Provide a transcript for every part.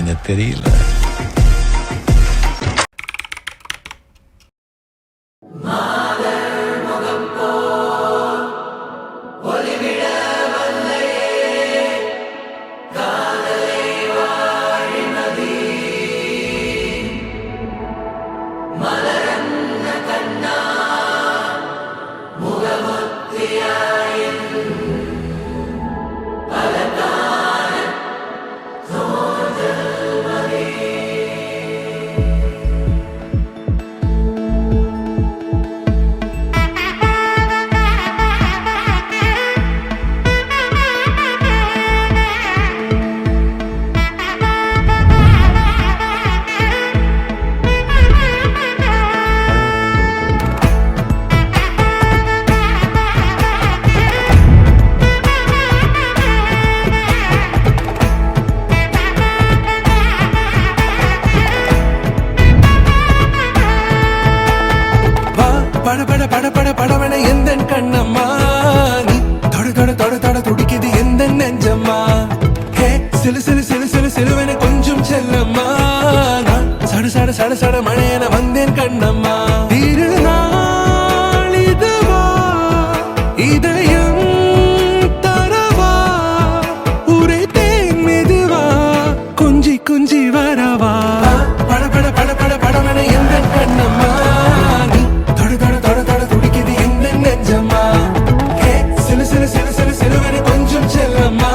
என்ன தெரியல. படவன எந்த கண்ணம்மா நீ தொட தொட தொட தொட துடிக்குது எந்த நெஞ்சம்மா. ஹே சிலு சிலு சிலு சிலு சிலுவன கொஞ்சம் செல்லம்மா. நான் சட சட சட சட மழையன வந்தேன் கண்ணம்மா. திருநாள் இதுவா இதயம் தரவா உரைத்தேன் மெதுவா குஞ்சி குஞ்சி வரவா. பட பட பட பட படவன எந்த கண்ணம்மா நீ தொட தொட தொட தொட துடிக்குது எந்த நெஞ்சம்மா. ஹே சிலு சிலு சிலு சிலு சிலுவன கொஞ்சம் செல்லம்மா.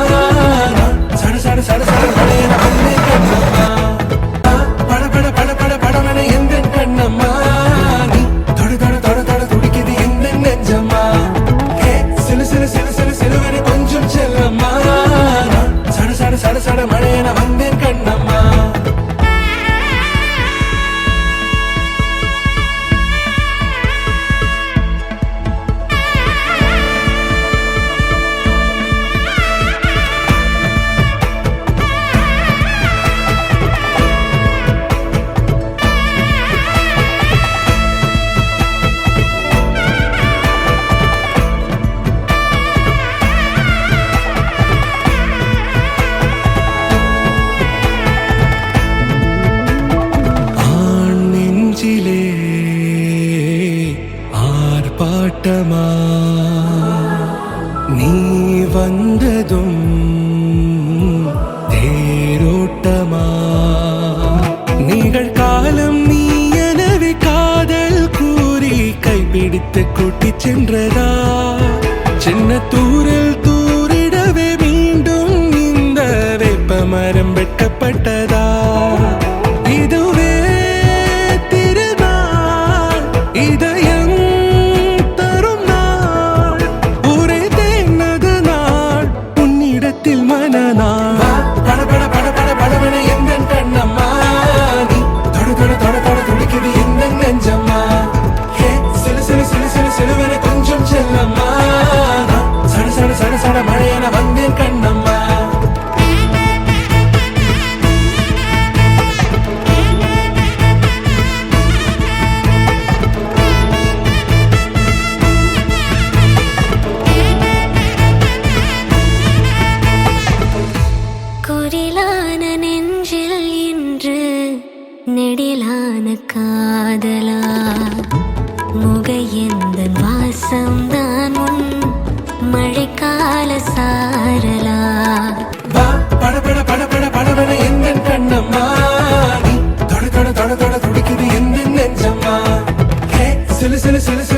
சட சட சட சட மழையன வந்தேன் கண்ணம்மா. பட பட பட பட படவன எந்த கண்ணம்மா நீ தொட தொட தொட தொட துடிக்குது எந்த நெஞ்சம்மா. ஹே சிலு சிலு சிலு சிலு சிலுவன கொஞ்சம் செல்லம்மா. சட சட சட சட மழையன வந்தேன் கண்ணம்மா. ஆர்ப்பாட்டமா நீ வந்ததும் தேரோட்டமா நிகழ்காலம் நீ எனவே காதல் கூறி கைப்பிடித்து கூட்டிச் சென்றதா. சின்ன தூரல் தூரிடவே மீண்டும் இந்த வேப்ப மரம் வெட்டப்பட்டதா. இதுவே திருநாள் இதயம் தரும் நாள் உரைத்தேனது நாள் உன்னிடத்தில் மனநாள். பட பட பட பட படவன எந்த கண்ணம்மா நீ தொட தொட தொட தொட துடிக்குது எந்த நெஞ்சம்மா. ஹே சிலு சிலு சிலு சிலு சிலுவன கொஞ்சம் செல்லம்மா. சட சட சட சட மழையன வந்தேன் கண்ணம்மா. குரிலான நெஞ்சில் இன்று நெடிலான காதலா முக எந்த வாசம்தான் உன் மழைக்கால சாரலா. பட பட பட பட படவன எந்த கண்ணம்மா நீ தொட தொட தொட தொட துடிக்குது எந்த நெஞ்சம்மா. ஹே சிலு சிலு சிலு சிலு